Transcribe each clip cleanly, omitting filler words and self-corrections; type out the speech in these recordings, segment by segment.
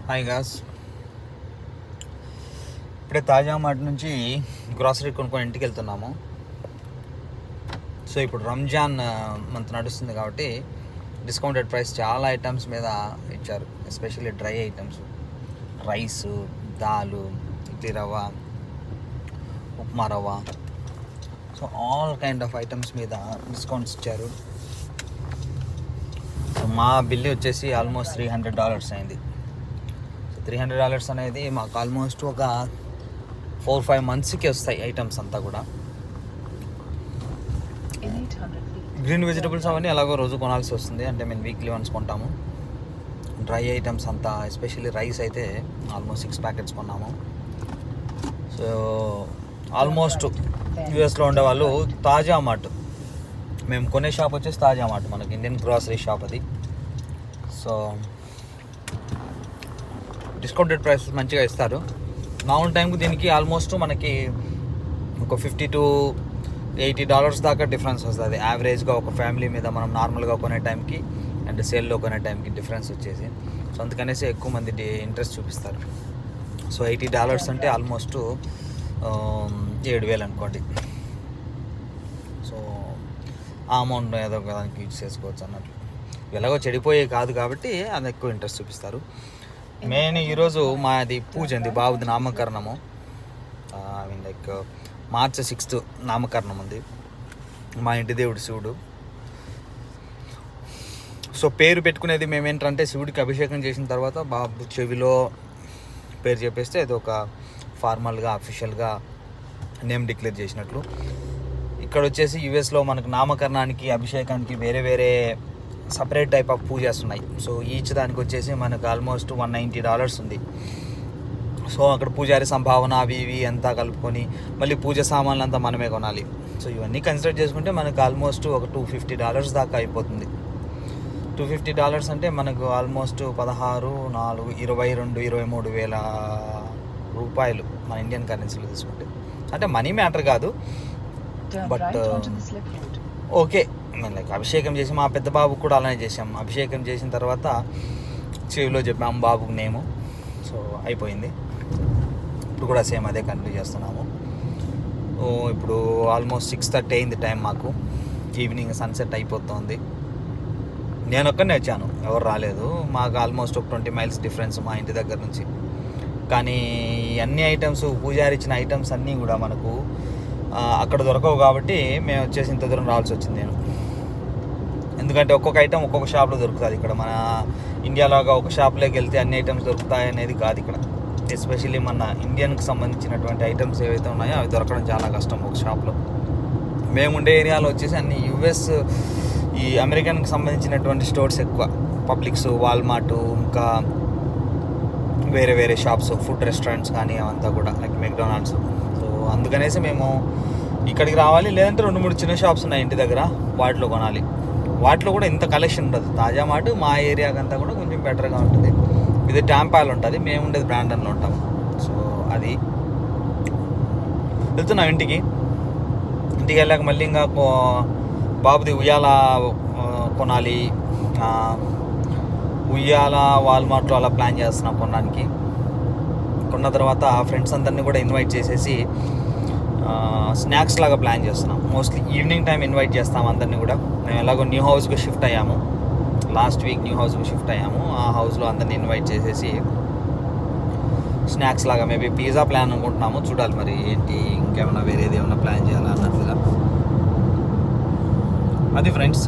Hi gas, ఇప్పుడే తాజా mart నుంచి గ్రాసరీ కొనుక్కొని ఇంటికి వెళ్తున్నాము. సో ఇప్పుడు రంజాన్ మంత్ నడుస్తుంది కాబట్టి డిస్కౌంటెడ్ ప్రైస్ చాలా ఐటమ్స్ మీద ఇచ్చారు. Especially dry items, rice, dal, idli rava, upma rava, so all kind of items మీద డిస్కౌంట్స్ ఇచ్చారు. సో మా బిల్లు వచ్చేసి ఆల్మోస్ట్ $300 అయింది. $300 అనేది మాకు ఆల్మోస్ట్ ఒక 4-5 monthsకి వస్తాయి ఐటమ్స్ అంతా కూడా. గ్రీన్ వెజిటబుల్స్ అవన్నీ ఎలాగో రోజు కొనాల్సి వస్తుంది, అంటే మేము వీక్లీ వన్స్ కొంటాము. డ్రై ఐటమ్స్ అంతా, ఎస్పెషల్లీ రైస్ అయితే ఆల్మోస్ట్ 6 ప్యాకెట్స్ కొన్నాము. సో ఆల్మోస్ట్ యూఎస్లో ఉండేవాళ్ళు తాజా మార్ట్, మేము కొనే షాప్ వచ్చేసి తాజా మార్ట్, మనకి ఇండియన్ గ్రాసరీ షాప్ అది. సో డిస్కౌంటెడ్ ప్రైసెస్ మంచిగా ఇస్తారు. మామూలు టైంకి దీనికి ఆల్మోస్ట్ మనకి ఒక $50-80 దాకా డిఫరెన్స్ వస్తుంది యావరేజ్గా ఒక ఫ్యామిలీ మీద. మనం నార్మల్గా కొనే టైంకి అండ్ సేల్లో కొనే టైంకి డిఫరెన్స్ వచ్చేసి, సో అందుకనేసి ఎక్కువ మంది ఇంట్రెస్ట్ చూపిస్తారు. సో $80 అంటే ఆల్మోస్ట్ 7,000 అనుకోండి. సో ఆ అమౌంట్ ఏదో దానికి యూజ్ చేసుకోవచ్చు అన్నట్లు. ఎలాగో చెడిపోయే కాదు కాబట్టి అది ఎక్కువ ఇంట్రెస్ట్ చూపిస్తారు. మెయిన్ ఈరోజు మాది పూజ ఉంది, బాబుది నామకరణము. లైక్ March 6th నామకరణం ఉంది. మా ఇంటి దేవుడు శివుడు. సో పేరు పెట్టుకునేది మేమేంటంటే శివుడికి అభిషేకం చేసిన తర్వాత బాబు చెవిలో పేరు చెప్పేస్తే అది ఒక ఫార్మల్గా అఫీషియల్గా నేమ్ డిక్లేర్ చేసినట్లు. ఇక్కడ వచ్చేసి యుఎస్లో మనకు నామకరణానికి అభిషేకానికి వేరే వేరే సపరేట్ టైప్ ఆఫ్ పూజాస్ ఉన్నాయి. సో ఈచ్ దానికి వచ్చేసి మనకు ఆల్మోస్ట్ $190 ఉంది. సో అక్కడ పూజారి సంభావన అవి ఇవి అంతా కలుపుకొని మళ్ళీ పూజ సామాన్లు అంతా మనమే కొనాలి. సో ఇవన్నీ కన్సిడర్ చేసుకుంటే మనకు ఆల్మోస్ట్ ఒక $250 దాకా అయిపోతుంది. $250 అంటే మనకు ఆల్మోస్ట్ 22-23 వేల రూపాయలు మన ఇండియన్ కరెన్సీలో తీసుకుంటే. అంటే మనీ మ్యాటర్ కాదు, బట్ ఓకే. లైక్ అభిషేకం చేసి మా పెద్ద బాబుకు కూడా అలానే చేసాం. అభిషేకం చేసిన తర్వాత చెవిలో చెప్పాము బాబుకు నేము. సో అయిపోయింది. ఇప్పుడు కూడా సేమ్ అదే కంటిన్యూ చేస్తున్నాము. ఇప్పుడు ఆల్మోస్ట్ 6:30 అయింది టైం మాకు. ఈవినింగ్ సన్సెట్ అయిపోతుంది. నేను ఒక్కనే వచ్చాను, ఎవరు రాలేదు. మాకు ఆల్మోస్ట్ ఒక 20 miles డిఫరెన్స్ మా ఇంటి దగ్గర నుంచి. కానీ అన్ని ఐటమ్స్, పూజారి ఇచ్చిన ఐటమ్స్ అన్నీ కూడా మనకు అక్కడ దొరకవు కాబట్టి మేము వచ్చేసి ఇంత దూరం రావాల్సి వచ్చింది నేను. ఎందుకంటే ఒక్కొక్క ఐటమ్ ఒక్కొక్క షాప్లో దొరుకుతుంది. ఇక్కడ మన ఇండియాలాగా ఒక షాప్లోకి వెళ్తే అన్ని ఐటమ్స్ దొరుకుతాయి అనేది కాదు ఇక్కడ. ఎస్పెషల్లీ మన ఇండియన్కి సంబంధించినటువంటి ఐటమ్స్ ఏవైతే ఉన్నాయో అవి దొరకడం చాలా కష్టం ఒక షాప్లో. మేముండే ఏరియాలో వచ్చేసి అన్ని యుఎస్, ఈ అమెరికన్కి సంబంధించినటువంటి స్టోర్స్ ఎక్కువ. పబ్లిక్స్, వాల్మార్ట్, ఇంకా వేరే వేరే షాప్స్, ఫుడ్ రెస్టారెంట్స్ కానీ అవంతా కూడా, లైక్ మెక్డొనాల్డ్స్. సో అందుకనేసి మేము ఇక్కడికి రావాలి. లేదంటే 2-3 చిన్న షాప్స్ ఉన్నాయి ఇంటి దగ్గర, వాటిలో కొనాలి. వాటిలో కూడా ఇంత కలెక్షన్ ఉండదు. తాజా మాట మా ఏరియాకి అంతా కూడా కొంచెం బెటర్గా ఉంటుంది. ఇది ట్యాంపాల్ ఉంటుంది, మేము ఉండేది బ్రాండన్లో ఉంటాం. సో అది వెళ్తున్నాం ఇంటికి వెళ్ళాక మళ్ళీ ఇంకా బాబుది ఉయ్యాల కొనాలి. ఉయ్యాల వాల్మార్ట్లో అలా ప్లాన్ చేస్తున్నాం కొనడానికి. కొన్న తర్వాత ఫ్రెండ్స్ అందరినీ కూడా ఇన్వైట్ చేసేసి స్నాక్స్ లాగా ప్లాన్ చేస్తున్నాం. మోస్ట్లీ ఈవినింగ్ టైం ఇన్వైట్ చేస్తాం అందరినీ కూడా. మేము ఎలాగో న్యూ హౌస్కి షిఫ్ట్ అయ్యాము, లాస్ట్ వీక్ న్యూ హౌస్కి షిఫ్ట్ అయ్యాము. ఆ హౌస్లో అందరినీ ఇన్వైట్ చేసేసి స్నాక్స్ లాగా మేబీ పిజ్జా ప్లాన్ అనుకుంటున్నాము. చూడాలి మరి ఏంటి, ఇంకేమైనా వేరేది ఏమైనా ప్లాన్ చేయాలా అన్నట్లుగా. అది ఫ్రెండ్స్.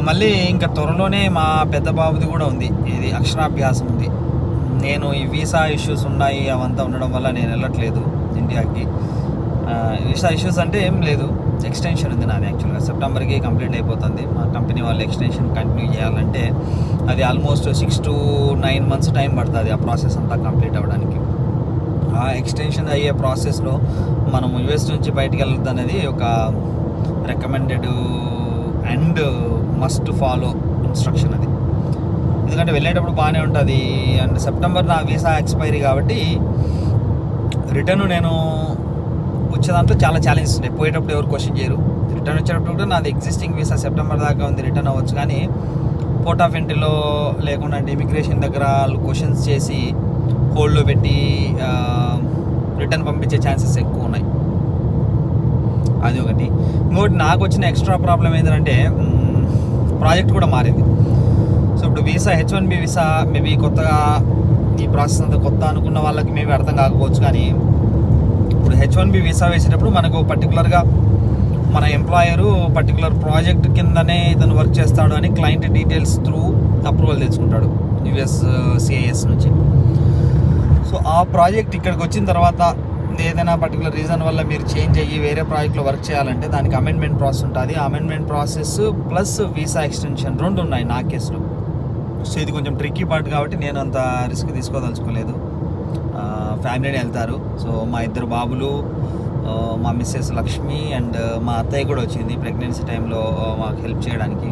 మళ్ళీ ఇంకా త్వరలోనే మా పెద్ద బాబుది కూడా ఉంది, ఇది అక్షరాభ్యాసం ఉంది. నేను ఈ వీసా ఇష్యూస్ ఉన్నాయి అవంతా ఉండడం వల్ల నేను వెళ్ళట్లేదు ఇండియాకి. వీసా ఇష్యూస్ అంటే ఏం లేదు, ఎక్స్టెన్షన్ ఉంది నాది. యాక్చువల్గా సెప్టెంబర్కి కంప్లీట్ అయిపోతుంది. మా కంపెనీ వాళ్ళు ఎక్స్టెన్షన్ కంటిన్యూ చేయాలంటే అది ఆల్మోస్ట్ 6-9 months టైం పడుతుంది ఆ ప్రాసెస్ అంతా కంప్లీట్ అవ్వడానికి. ఆ ఎక్స్టెన్షన్ అయ్యే ప్రాసెస్లో మనం యూఎస్ నుంచి బయటికి వెళ్ళొద్దు అనేది ఒక recommended and must follow instruction అది. ఎందుకంటే వెళ్ళేటప్పుడు బాగానే ఉంటుంది. అండ్ సెప్టెంబర్ నా వీసా ఎక్స్పైరీ కాబట్టి రిటర్న్ నేను వచ్చేదాంట్లో చాలా ఛాలెంజెస్ ఉన్నాయి. పోయేటప్పుడు ఎవరు క్వశ్చన్ చేయరు. రిటర్న్ వచ్చేటప్పుడు కూడా నాది ఎగ్జిస్టింగ్ వీసా సెప్టెంబర్ దాకా ఉంది, రిటర్న్ అవ్వచ్చు. కానీ పోర్ట్ ఆఫ్ ఎంట్రీలో లేకుండా అంటే ఇమిగ్రేషన్ దగ్గర వాళ్ళు క్వశ్చన్స్ చేసి హోల్డ్లో పెట్టి రిటర్న్ పంపించే ఛాన్సెస్ ఎక్కువ ఉన్నాయి. అది ఒకటి. ఇంకోటి నాకు వచ్చిన ఎక్స్ట్రా ప్రాబ్లం ఏంటంటే ప్రాజెక్ట్ కూడా మారింది. సో ఇప్పుడు వీసా H1B వీసా మేబీ కొత్తగా ఈ ప్రాసెస్ అంతా కొత్త అనుకున్న వాళ్ళకి మేబీ అర్థం కాకపోవచ్చు, కానీ ఇప్పుడు H1B వీసా వేసేటప్పుడు మనకు పర్టికులర్గా మన ఎంప్లాయరు పర్టికులర్ ప్రాజెక్ట్ కిందనే ఇతను వర్క్ చేస్తాడు అని క్లయింట్ డీటెయిల్స్ త్రూ అప్రూవల్ తెచ్చుకుంటాడు USCIS నుంచి. సో ఆ ప్రాజెక్ట్ ఇక్కడికి వచ్చిన తర్వాత ఏదైనా పర్టికులర్ రీజన్ వల్ల మీరు చేంజ్ అయ్యి వేరే ప్రాజెక్ట్లో వర్క్ చేయాలంటే దానికి అమెండ్మెంట్ ప్రాసెస్ ఉంటుంది. ఆ amendment process plus visa extension 2 ఉన్నాయి నా కేసులో. సో ఇది కొంచెం ట్రిక్కీ పార్ట్ కాబట్టి నేను అంత రిస్క్ తీసుకోదలుచుకోలేదు. ఫ్యామిలీని వెళ్తారు. సో మా 2 బాబులు, మా మిస్సెస్ లక్ష్మి అండ్ మా అత్తయ్య కూడా వచ్చింది ప్రెగ్నెన్సీ టైంలో మాకు హెల్ప్ చేయడానికి.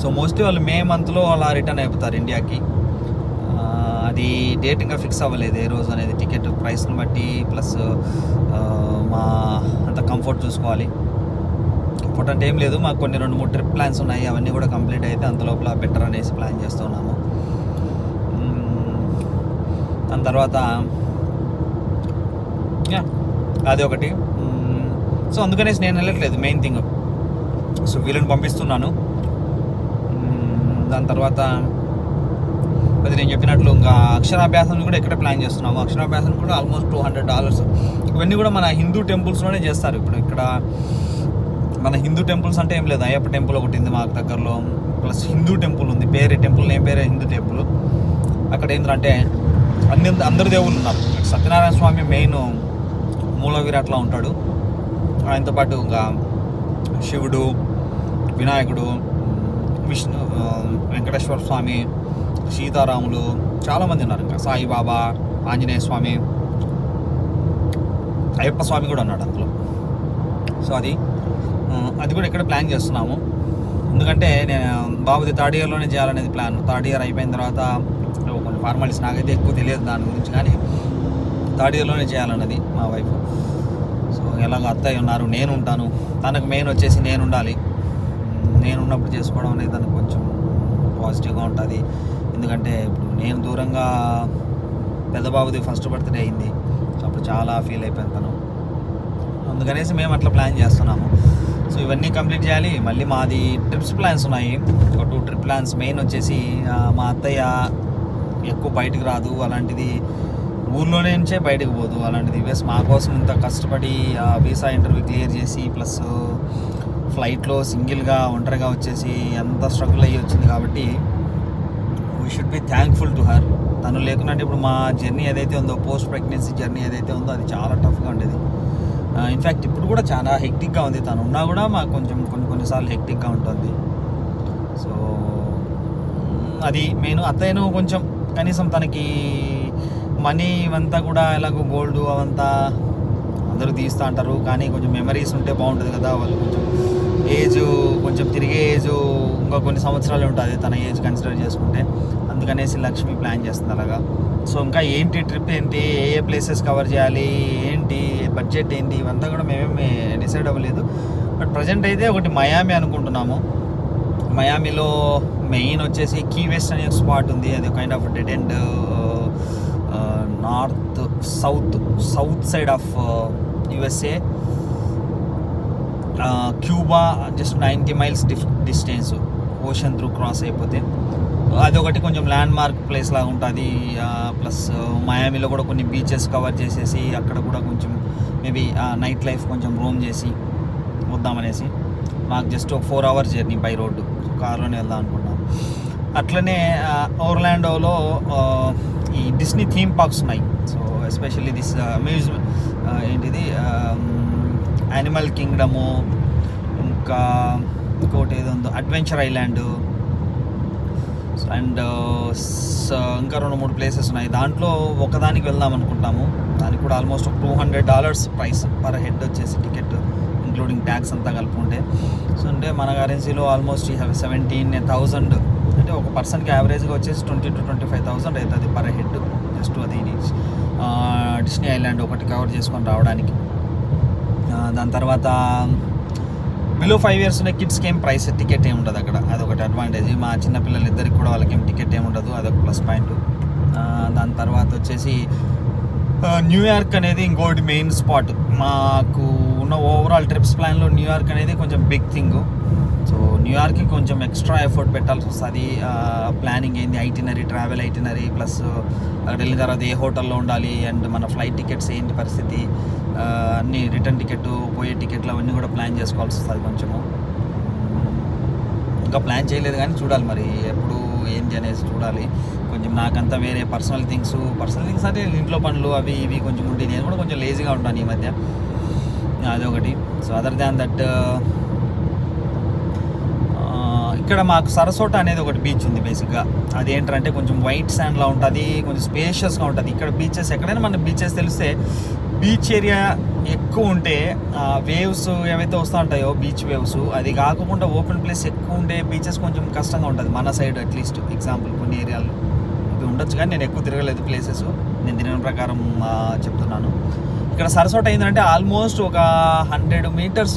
సో మోస్ట్లీ వాళ్ళు మే మంత్లో అలా రిటర్న్ అయిపోతారు ఇండియాకి. అది డేట్ ఇంకా ఫిక్స్ అవ్వలేదు ఏ రోజు అనేది, టికెట్ ప్రైస్ని బట్టి ప్లస్ మా అంత కంఫర్ట్ చూసుకోవాలి. కంఫర్ట్ అంటే ఏం లేదు, మాకు కొన్ని 2-3 ట్రిప్ ప్లాన్స్ ఉన్నాయి, అవన్నీ కూడా కంప్లీట్ అయితే అంత లోపల బెటర్ అనేసి ప్లాన్ చేస్తున్నాము. దాని తర్వాత అది ఒకటి. సో అందుకనేసి నేను వెళ్ళట్లేదు మెయిన్ థింగ్. సో వీళ్ళని పంపిస్తున్నాను. దాని తర్వాత అది నేను చెప్పినట్లు ఇంకా అక్షరాభ్యాసం కూడా ఇక్కడే ప్లాన్ చేస్తున్నాము. అక్షరాభ్యాసం కూడా ఆల్మోస్ట్ $200. ఇవన్నీ కూడా మన హిందూ టెంపుల్స్లోనే చేస్తారు. ఇప్పుడు ఇక్కడ మన హిందూ టెంపుల్స్ అంటే ఏం లేదు, అయ్యప్ప టెంపుల్ ఒకటి ఉంది మాకు దగ్గరలో, ప్లస్ హిందూ టెంపుల్ ఉంది, నేమ్ పేరే హిందూ టెంపుల్. అక్కడ ఏంటంటే అందరు దేవుళ్ళు ఉన్నారు. సత్యనారాయణ స్వామి మెయిన్ మూల విరాట్లా ఉంటాడు. ఆయనతో పాటు ఇంకా శివుడు, వినాయకుడు, విష్ణు, వెంకటేశ్వర స్వామి, సీతారాములు చాలామంది ఉన్నారు. ఇంకా సాయిబాబా, ఆంజనేయ స్వామి, అయ్యప్ప స్వామి కూడా ఉన్నాడు అందులో. సో అది కూడా ఇక్కడ ప్లాన్ చేస్తున్నాము. ఎందుకంటే నేను బాబుది 3rd ఇయర్లోనే చేయాలనేది ప్లాన్. 3rd ఇయర్ అయిపోయిన తర్వాత కొన్ని ఫార్మాలిటీస్ నాకైతే ఎక్కువ తెలియదు దాని గురించి, కానీ 3rd ఇయర్లోనే చేయాలన్నది మా వైఫ్. సో ఎలాగ అత్తయ్య ఉన్నారు, నేను ఉంటాను, తనకు మెయిన్ వచ్చేసి నేను ఉండాలి. నేను ఉన్నప్పుడు చేసుకోవడం అనేది తనకు కొంచెం పాజిటివ్గా ఉంటుంది. ఎందుకంటే ఇప్పుడు నేను దూరంగా పెద్ద బాబుది ఫస్ట్ బర్త్డే అయింది. సో అప్పుడు చాలా ఫీల్ అయిపోయాను తను. అందుకనేసి మేము అట్లా ప్లాన్ చేస్తున్నాము. సో ఇవన్నీ కంప్లీట్ చేయాలి. మళ్ళీ మాది ట్రిప్స్ ప్లాన్స్ ఉన్నాయి, ఒక 2 ట్రిప్ ప్లాన్స్. మెయిన్ వచ్చేసి మా అత్తయ్య ఎక్కువ బయటకు రాదు, అలాంటిది ఊర్లోనే నుంచే బయటకు పోదు. అలాంటిది మా కోసం ఇంత కష్టపడి వీసా ఇంటర్వ్యూ క్లియర్ చేసి ప్లస్ ఫ్లైట్లో సింగిల్గా ఒంటరిగా వచ్చేసి ఎంత స్ట్రగుల్ అయ్యి వచ్చింది. కాబట్టి we should be thankful to her. తను లేకుండా ఇప్పుడు మా జర్నీ ఏదైతే ఉందో, పోస్ట్ ప్రెగ్నెన్సీ జర్నీ ఏదైతే ఉందో అది చాలా టఫ్గా ఉండేది. ఇన్ఫ్యాక్ట్ ఇప్పుడు కూడా చాలా హెక్టిక్గా ఉంది. తను ఉన్నా కూడా మాకు కొంచెం కొన్నిసార్లు హెక్టిక్గా ఉంటుంది. సో అది మెయిన్. అత్తయ్యను కొంచెం కనీసం తనకి మనీ ఇవంతా కూడా ఎలాగో గోల్డ్ అవంతా అందరూ తీస్తూ అంటారు, కానీ కొంచెం మెమరీస్ ఉంటే బాగుంటుంది కదా. వాళ్ళు కొంచెం ఏజ్ కొంచెం తిరిగే ఏజ్ ఇంకా కొన్ని సంవత్సరాలు ఉంటుంది తన ఏజ్ కన్సిడర్ చేసుకుంటే. అందుకనేసి లక్ష్మి ప్లాన్ చేస్తుంది అలాగా. సో ఇంకా ఏంటి ట్రిప్ ఏంటి, ఏ ప్లేసెస్ కవర్ చేయాలి, ఏంటి బడ్జెట్ ఏంటి, ఇవంతా కూడా మేమేమి డిసైడ్ అవ్వలేదు. బట్ ప్రజెంట్ అయితే ఒకటి మయామి అనుకుంటున్నాము. మయామిలో మెయిన్ వచ్చేసి కీ వెస్ట్ అనే స్పాట్ ఉంది. అది kind of dead end north south side of USA. Cuba just 90 miles distance ocean through cross అయిపోతే. అదొకటి కొంచెం ల్యాండ్ మార్క్ ప్లేస్ లాగా ఉంటుంది. ప్లస్ మయామిలో కూడా కొన్ని బీచెస్ కవర్ చేసేసి అక్కడ కూడా కొంచెం మేబీ నైట్ లైఫ్ కొంచెం రోమ్ చేసి వద్దామనేసి. మాకు జస్ట్ ఒక 4 hours జర్నీ బై రోడ్డు, కార్లోనే వెళ్దాం అనుకున్నాం. అట్లనే ఓర్లాండోలో ఈ డిస్నీ థీమ్ పార్క్స్ ఉన్నాయి. సో ఎస్పెషల్లీ దిస్ ఏంటిది యానిమల్ కింగ్డము, ఇంకా ఇంకోటి ఏదో ఉందో అడ్వెంచర్ ఐలాండ్, అండ్ ఇంకా 2-3 ప్లేసెస్ ఉన్నాయి. దాంట్లో ఒకదానికి వెళ్దాం అనుకుంటాము. దానికి కూడా ఆల్మోస్ట్ ఒక $200 ప్రైస్ పర్ హెడ్ వచ్చేసి టికెట్, ఇంక్లూడింగ్ ట్యాక్స్ అంతా కలుపుకుంటే. సో అంటే మన కరెన్సీలో ఆల్మోస్ట్ 17,000 అంటే ఒక పర్సన్కి యావరేజ్గా వచ్చేసి 20,000 to 25,000 అవుతుంది పర్ హెడ్. జస్ట్ అది డిస్నీ ఐలాండ్ ఒకటి కవర్ చేసుకొని రావడానికి. దాని తర్వాత బిలో 5 years ఉన్న కిడ్స్కి ఏం ప్రైస్ టికెట్ ఏమి ఉండదు అక్కడ, అదొకటి అడ్వాంటేజ్. మా చిన్నపిల్లలు ఇద్దరికి కూడా వాళ్ళకి ఏం టికెట్ ఏమి ఉండదు, అదొక ప్లస్ పాయింట్. దాని తర్వాత వచ్చేసి న్యూయార్క్ అనేది ఇంకోటి మెయిన్ స్పాట్. మాకు ఉన్న ఓవరాల్ ట్రిప్స్ ప్లాన్లో న్యూయార్క్ అనేది కొంచెం బిగ్ థింగ్. సో న్యూయార్క్కి కొంచెం ఎక్స్ట్రా ఎఫర్ట్ పెట్టాల్సి వస్తుంది. ప్లానింగ్ ఏంది, ఐటినరీ, ట్రావెల్ ఐటినరీ, ప్లస్ అక్కడ వెళ్ళిన తర్వాత ఏ హోటల్లో ఉండాలి, అండ్ మన ఫ్లైట్ టికెట్స్ ఏంటి పరిస్థితి, అన్నీ రిటర్న్ టికెట్, పోయే టికెట్లు అవన్నీ కూడా ప్లాన్ చేసుకోవాల్సి వస్తుంది కొంచెము. ఇంకా ప్లాన్ చేయలేదు కానీ చూడాలి మరి ఎప్పుడు ఏంటి అనేసి చూడాలి. కొంచెం నాకంతా వేరే పర్సనల్ థింగ్స్ అంటే ఇంట్లో పనులు అవి ఇవి కొంచెం ఉండి నేను కూడా కొంచెం లేజీగా ఉంటాను ఈ మధ్య, అదొకటి. సో అదర్ దాన్ దట్ ఇక్కడ మాకు సరసోట అనేది ఒకటి బీచ్ ఉంది బేసిక్గా. అదేంటంటే కొంచెం వైట్ శాండ్లా ఉంటుంది, కొంచెం స్పేషియస్గా ఉంటుంది. ఇక్కడ బీచెస్ ఎక్కడైనా మన బీచెస్ తెలిస్తే బీచ్ ఏరియా ఎక్కువ ఉంటే వేవ్స్ ఏవైతే వస్తూ ఉంటాయో బీచ్ వేవ్స్, అది కాకుండా ఓపెన్ ప్లేస్ ఎక్కువ ఉండే బీచెస్ కొంచెం కష్టంగా ఉంటుంది మన సైడ్. అట్లీస్ట్ ఎగ్జాంపుల్ కొన్ని ఏరియాల్లో ఇవి ఉండొచ్చు కానీ నేను ఎక్కువ తిరగలేదు ప్లేసెస్, నేను తిరిగిన ప్రకారం చెప్తున్నాను. ఇక్కడ సరసోట ఏంటంటే ఆల్మోస్ట్ ఒక 100 meters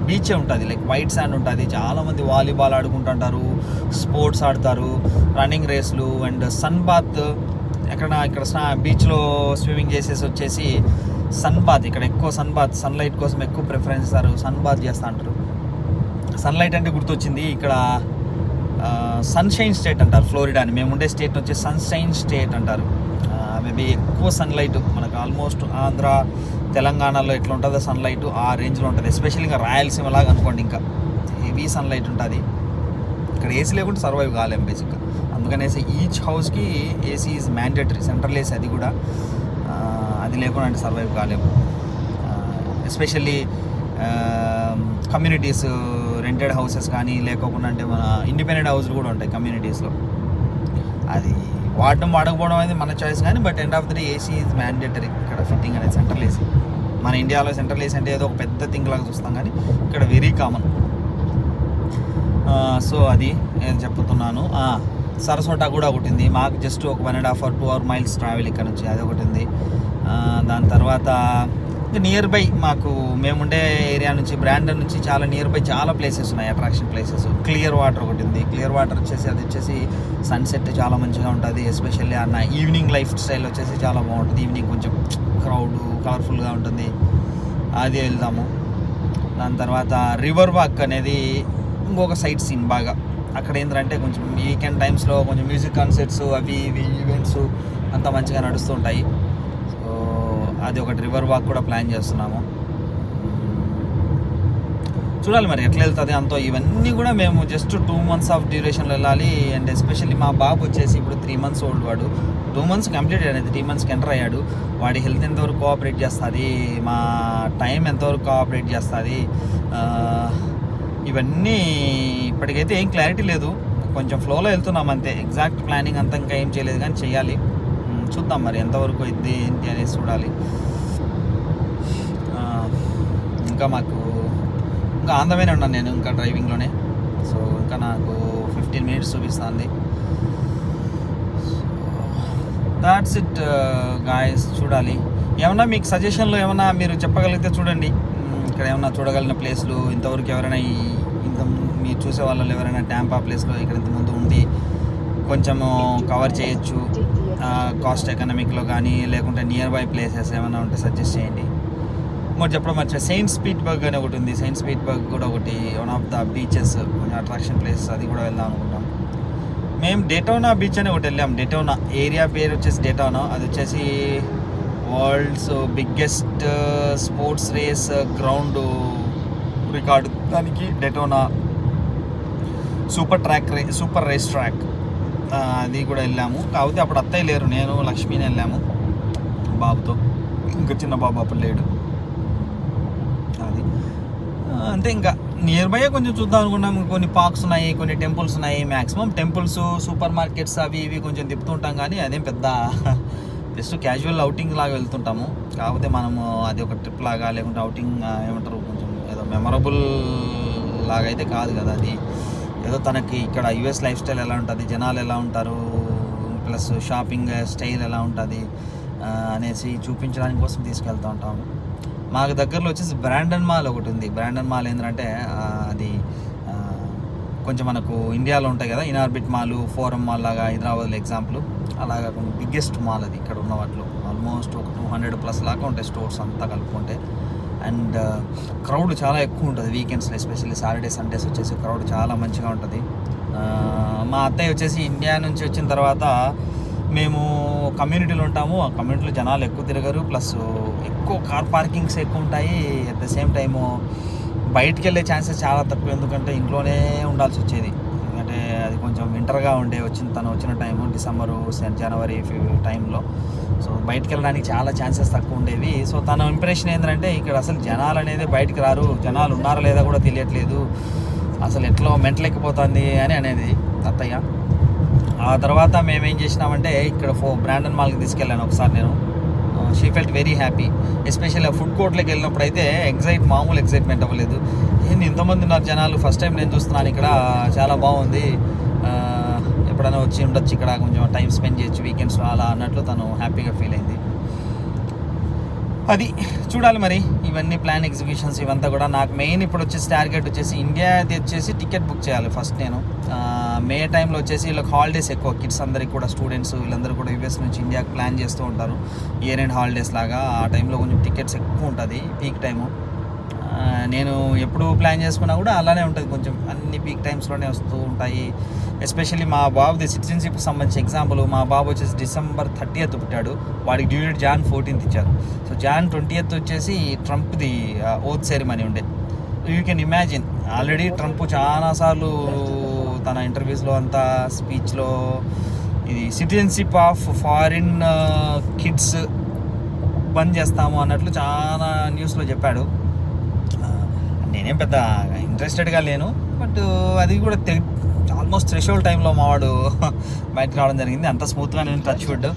బీచే ఉంటుంది, లైక్ వైట్ శాండ్ ఉంటుంది. చాలామంది వాలీబాల్ ఆడుకుంటుంటారు, స్పోర్ట్స్ ఆడతారు, రన్నింగ్ రేస్లు, అండ్ సన్ బాత్. ఇక్కడ బీచ్లో స్విమ్మింగ్ చేసేసి వచ్చేసి సన్ బాత్, ఇక్కడ ఎక్కువ సన్లైట్ కోసం ఎక్కువ ప్రిఫరెన్స్ ఇస్తారు, సన్ బాత్ చేస్తూ ఉంటారు. సన్లైట్ అంటే గుర్తొచ్చింది, ఇక్కడ సన్షైన్ స్టేట్ అంటారు ఫ్లోరిడాని. మేము ఉండే స్టేట్ వచ్చి సన్షైన్ స్టేట్ అంటారు. మేబీ ఎక్కువ సన్లైట్ మనకు ఆల్మోస్ట్ ఆంధ్ర తెలంగాణలో ఎట్లా ఉంటుందో సన్లైట్ ఆ రేంజ్లో ఉంటుంది. ఎస్పెషల్లీ ఇంకా రాయలసీమ లాగా అనుకోండి, ఇంకా హెవీ సన్లైట్ ఉంటుంది. ఇక్కడ ఏసీ లేకుండా సర్వైవ్ కాలేము బేసిక్గా. అందుకనేసి ఈచ్ హౌస్కి AC is mandatory, central AC. అది కూడా అది లేకుండా అంటే సర్వైవ్ కాలేము. ఎస్పెషల్లీ కమ్యూనిటీస్, రెంటెడ్ హౌసెస్ కానీ లేకోకుండా అంటే మన ఇండిపెండెంట్ హౌస్లు కూడా ఉంటాయి కమ్యూనిటీస్లో. అది వాడకపోవడం అనేది మన చాయిస్ కానీ, but end of the day AC is mandatory ఇక్కడ ఫిట్టింగ్ అనేది. సెంట్రల్ ఏసీ మన ఇండియాలో సెంట్రల్ ఏసీ అంటే ఏదో ఒక పెద్ద థింగ్ లాగా చూస్తాం కానీ ఇక్కడ వెరీ కామన్. సో అది నేను చెప్తున్నాను. సరసోట కూడా ఒకటి ఉంది మాకు, జస్ట్ ఒక 1.5 or 2 miles ట్రావెల్ ఇక్కడ నుంచి, అది ఒకటి ఉంది. దాని తర్వాత నియర్ బై మాకు మేముండే ఏరియా నుంచి బ్రాండన్ నుంచి చాలా నియర్ బై చాలా ప్లేసెస్ ఉన్నాయి, అట్రాక్షన్ ప్లేసెస్. క్లియర్ వాటర్ ఒకటి ఉంది. క్లియర్ వాటర్ వచ్చేసి సన్సెట్ చాలా మంచిగా ఉంటుంది. ఎస్పెషల్లీ అన్న ఈవినింగ్ లైఫ్ స్టైల్ వచ్చేసి చాలా బాగుంటుంది. ఈవినింగ్ కొంచెం క్రౌడ్ కలర్ఫుల్గా ఉంటుంది, అది వెళ్దాము. దాని తర్వాత రివర్ వాక్ అనేది ఇంకొక సైట్ సీన్ బాగా. అక్కడ ఏంటంటే కొంచెం వీకెండ్ టైమ్స్లో కొంచెం మ్యూజిక్ కాన్సర్ట్స్ అవి ఇవి ఈవెంట్స్ అంతా మంచిగా నడుస్తూ ఉంటాయి. సో అది ఒకటి రివర్ వాక్ కూడా ప్లాన్ చేస్తున్నాము. చూడాలి మరి ఎట్లా వెళ్తుంది అంతో. ఇవన్నీ కూడా మేము జస్ట్ 2 months ఆఫ్ డ్యూరేషన్లో వెళ్ళాలి. అండ్ ఎస్పెషల్లీ మా బాబు వచ్చేసి ఇప్పుడు 3 months ఓల్డ్. వాడు 2 months కంప్లీట్ అయ్యాడు, 3 monthsకి ఎంటర్ అయ్యాడు. వాడి హెల్త్ ఎంతవరకు కోఆపరేట్ చేస్తుంది, మా టైం ఎంతవరకు కోఆపరేట్ చేస్తుంది, ఇవన్నీ ఇప్పటికైతే ఏం క్లారిటీ లేదు. కొంచెం ఫ్లోలో వెళ్తున్నాం అంతే. ఎగ్జాక్ట్ ప్లానింగ్ అంతా ఇంకా ఏం చేయలేదు కానీ చెయ్యాలి. చూద్దాం మరి ఎంతవరకు ఇది ఏంటి అనేది చూడాలి. ఇంకా మాకు ఇంకా ఆందమైన ఉన్నాను నేను ఇంకా డ్రైవింగ్లోనే. సో ఇంకా నాకు 15 minutes చూపిస్తుంది. That's it guys. చూడాలి. ఏమన్నా మీకు సజెషన్లో ఏమన్నా మీరు చెప్పగలిగితే చూడండి. ఇక్కడ ఏమన్నా చూడగలిగిన ప్లేస్లు ఇంతవరకు ఎవరైనా మీరు చూసే వాళ్ళలో ఎవరైనా టాంపా ప్లేస్లో ఇక్కడ ఇంతకుముందు ఉంది కొంచెము కవర్ చేయొచ్చు. కాస్ట్ ఎకనామిక్లో కానీ లేకుంటే నియర్ బై ప్లేసెస్ ఏమైనా ఉంటే సజెస్ట్ చేయండి. మరి చెప్పడం మర్చిపోయి సెయింట్ పీటర్స్బర్గ్ అని ఒకటి ఉంది. సెయింట్ పీటర్స్బర్గ్ కూడా ఒకటి వన్ ఆఫ్ ద బీచెస్, కొంచెం అట్రాక్షన్ ప్లేసెస్, అది కూడా వెళ్దాం అనుకుంటాం. మేము డేటోనా బీచ్ అని ఒకటి వెళ్ళాం. డేటోనా ఏరియా పేరు వచ్చేసి డేటోనా. అది వచ్చేసి world's biggest sports race ground record దానికి డేటోనా సూపర్ రేస్ ట్రాక్. అది కూడా వెళ్ళాము. కాకపోతే అప్పుడు అత్తయ్య లేరు, నేను లక్ష్మీని వెళ్ళాము బాబుతో. ఇంకా చిన్న బాబు అప్పుడు లేడు. అది అంతే. ఇంకా నియర్ బై కొంచెం చూద్దాం అనుకున్నాం. కొన్ని పార్క్స్ ఉన్నాయి, కొన్ని టెంపుల్స్ ఉన్నాయి. మ్యాక్సిమం టెంపుల్స్, సూపర్ మార్కెట్స్ అవి ఇవి కొంచెం తిప్పుతుంటాం కానీ అదేం పెద్ద జస్ట్ క్యాజువల్ అవుటింగ్ లాగా వెళ్తుంటాము. కాకపోతే మనము అది ఒక ట్రిప్ లాగా లేకుంటే అవుటింగ్ ఏమంటారు కొంచెం ఏదో మెమరబుల్ లాగా అయితే కాదు కదా. అది ఏదో తనకి ఇక్కడ యుఎస్ లైఫ్ స్టైల్ ఎలా ఉంటుంది, జనాలు ఎలా ఉంటారు, ప్లస్ షాపింగ్ స్టైల్ ఎలా ఉంటుంది అనేసి చూపించడానికి కోసం తీసుకెళ్తూ ఉంటాము. మాకు దగ్గరలో వచ్చేసి బ్రాండన్ మాల్ ఒకటి ఉంది. బ్రాండన్ మాల్ ఏంటంటే అది కొంచెం మనకు ఇండియాలో ఉంటాయి కదా, ఇన్ఆర్బిట్ మాల్, ఫోరం మాల్ లాగా హైదరాబాద్లో ఎగ్జాంపుల్, అలాగా కొంచెం బిగ్గెస్ట్ మాల్ అది ఇక్కడ ఉన్న వాటిలో. ఆల్మోస్ట్ ఒక 200+ లాగా ఉంటాయి స్టోర్స్ అంతా కలుపుకుంటే. అండ్ క్రౌడ్ చాలా ఎక్కువ ఉంటుంది వీకెండ్స్లో, ఎస్పెషల్లీ సాటర్డే సండేస్ వచ్చేసి క్రౌడ్ చాలా మంచిగా ఉంటుంది. మా అత్తయ్య వచ్చేసి ఇండియా నుంచి వచ్చిన తర్వాత మేము కమ్యూనిటీలో ఉంటాము. ఆ కమ్యూనిటీలో జనాలు ఎక్కువ తిరగరు, ప్లస్ ఎక్కువ కార్ పార్కింగ్స్ ఎక్కువ ఉంటాయి. అట్ ద సేమ్ టైము బయటికి వెళ్ళే ఛాన్సెస్ చాలా తక్కువ, ఎందుకంటే ఇంట్లోనే ఉండాల్సి వచ్చేది. ఎందుకంటే అది కొంచెం వింటర్గా ఉండే తను వచ్చిన టైము డిసెంబరు జనవరి టైంలో. సో బయటికి వెళ్ళడానికి చాలా ఛాన్సెస్ తక్కువ ఉండేవి. సో తన ఇంప్రెషన్ ఏంటంటే ఇక్కడ అసలు జనాలు అనేది బయటికి రారు, జనాలు ఉన్నారా లేదా కూడా తెలియట్లేదు, అసలు ఎట్లా మెంటలెక్కిపోతుంది అని అనేది అత్తయ్య. ఆ తర్వాత మేమేం చేసినామంటే ఇక్కడ బ్రాండన్ మాల్కి తీసుకెళ్ళాను ఒకసారి నేను. She felt very happy. Especially ఆ ఫుడ్ కోర్ట్లోకి వెళ్ళినప్పుడు అయితే మామూలు ఎగ్జైట్మెంట్ అవ్వలేదు. ఏంది ఇంతమంది ఉన్నారు జనాలు, ఫస్ట్ టైం నేను చూస్తున్నాను ఇక్కడ, చాలా బాగుంది, ఎప్పుడైనా వచ్చి ఉండొచ్చు ఇక్కడ, కొంచెం టైం స్పెండ్ చేయొచ్చు వీకెండ్స్లో అలా అన్నట్లు తను హ్యాపీగా ఫీల్ అయింది. అది చూడాలి మరి ఇవన్నీ ప్లాన్ ఎగ్జిక్యూషన్స్ ఇవంతా కూడా. నాకు మెయిన్ ఇప్పుడు వచ్చేసి టార్గెట్ వచ్చేసి ఇండియాది వచ్చేసి టికెట్ బుక్ చేయాలి ఫస్ట్ నేను. మే టైంలో వచ్చేసి వీళ్ళకి హాలిడేస్ ఎక్కువ, కిడ్స్ అందరికి కూడా, స్టూడెంట్స్ వీళ్ళందరూ కూడా యూఎస్ నుంచి ఇండియాకి ప్లాన్ చేస్తూ ఉంటారు ఇయర్ ఎండ్ హాలిడేస్ లాగా. ఆ టైంలో కొంచెం టికెట్స్ ఎక్కువ ఉంటుంది, పీక్ టైము. నేను ఎప్పుడు ప్లాన్ చేసుకున్నా కూడా అలానే ఉంటుంది, కొంచెం అన్ని పీక్ టైమ్స్లోనే వస్తూ ఉంటాయి. ఎస్పెషల్లీ మా బాబుది సిటిజన్షిప్కి సంబంధించి ఎగ్జాంపుల్, మా బాబు వచ్చేసి December 30th పుట్టాడు, వాడికి డ్యూ డేట్ Jan 14th ఇచ్చారు. సో Jan 20th వచ్చేసి ట్రంప్ది ఓత్ సెరిమనీ ఉండే. You can imagine, already Trump చాలాసార్లు తన ఇంటర్వ్యూస్లో అంతా స్పీచ్లో ఇది సిటిజన్షిప్ ఆఫ్ ఫారిన్ కిడ్స్ బంద్ చేస్తాము అన్నట్లు చాలా న్యూస్లో చెప్పాడు. నేనేం పెద్ద ఇంట్రెస్టెడ్గా లేను, బట్ అది కూడా ఆల్మోస్ట్ థ్రెషోల్డ్ టైంలో మావాడు బయటకు రావడం జరిగింది. అంత స్మూత్గా నేను టచ్ వుడ్.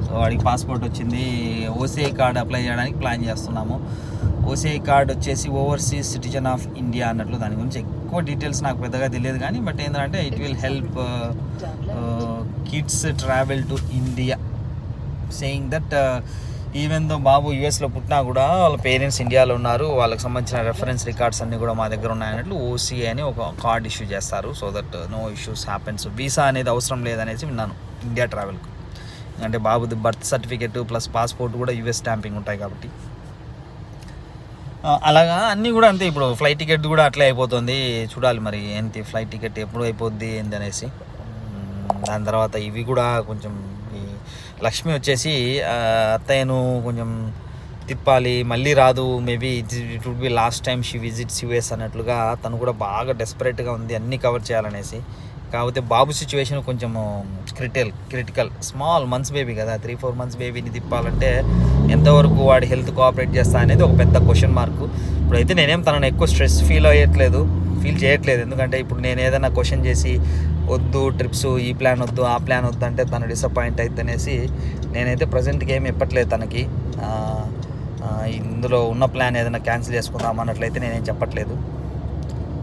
సో వాడికి పాస్పోర్ట్ వచ్చింది, ఓసీఐ కార్డ్ అప్లై చేయడానికి ప్లాన్ చేస్తున్నాము. ఓసీఐ కార్డ్ వచ్చేసి ఓవర్సీస్ సిటిజన్ ఆఫ్ ఇండియా అన్నట్లు, దాని గురించి ఎక్కువ డీటెయిల్స్ నాకు పెద్దగా తెలియదు కానీ, బట్ ఏంటంటే it will help kids travel to India, saying that even though బాబు యూఎస్లో పుట్టినా కూడా వాళ్ళ పేరెంట్స్ ఇండియాలో ఉన్నారు, వాళ్ళకి సంబంధించిన రెఫరెన్స్ రికార్డ్స్ అన్నీ కూడా మా దగ్గర ఉన్నాయన్నట్లు ఓసీఐ అని ఒక కార్డ్ ఇష్యూ చేస్తారు. So that no issues happens. Visa అనేది అవసరం లేదనేసి విన్నాను ఇండియా ట్రావెల్కి, అంటే బాబుది బర్త్ సర్టిఫికేట్ ప్లస్ పాస్పోర్ట్ కూడా యూఎస్ స్టాంపింగ్ ఉంటాయి కాబట్టి. అలాగా అన్నీ కూడా అంతే. ఇప్పుడు ఫ్లైట్ టికెట్ కూడా అట్లే అయిపోతుంది, చూడాలి మరి ఏంటి ఫ్లైట్ టికెట్ ఎప్పుడు అయిపోద్ది ఏంటి అనేసి. దాని తర్వాత ఇవి కూడా కొంచెం, ఈ లక్ష్మి వచ్చేసి అత్తయ్యను కొంచెం తిప్పాలి, మళ్ళీ రాదు, maybe it would be last time she visits US అన్నట్లుగా తను కూడా బాగా డెస్పరేట్గా ఉంది అన్నీ కవర్ చేయాలనేసి. కాకపోతే బాబు సిచ్యువేషన్ కొంచెం క్రిటికల్, స్మాల్ మంత్స్ బేబీ కదా, 3-4 months బేబీని తిప్పాలంటే ఎంతవరకు వాడి హెల్త్ కోఆపరేట్ చేస్తా అనేది ఒక పెద్ద క్వశ్చన్ మార్కు. ఇప్పుడైతే నేనేం తనను ఎక్కువ స్ట్రెస్ ఫీల్ చేయట్లేదు, ఎందుకంటే ఇప్పుడు నేను ఏదైనా క్వశ్చన్ చేసి వద్దు ట్రిప్స్, ఈ ప్లాన్ వద్దు ఆ ప్లాన్ వద్దు అంటే తను డిసప్పాయింట్ అవుతుంది అనేసి నేనైతే ప్రజెంట్గా ఏమి చెప్పట్లేదు తనకి. ఇందులో ఉన్న ప్లాన్ ఏదైనా క్యాన్సిల్ చేసుకుందాం అన్నట్లయితే నేనేం చెప్పట్లేదు.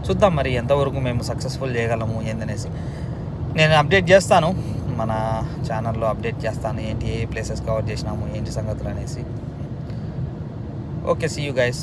చూద్దాం మరి ఎంతవరకు మేము సక్సెస్ఫుల్ చేయగలము ఏందనేసి. నేను అప్డేట్ చేస్తాను, మన ఛానల్లో అప్డేట్ చేస్తాను, ఏంటి ఏ ప్లేసెస్ కవర్ చేసినాము ఏంటి సంగతులు అనేసి. Okay, see you guys.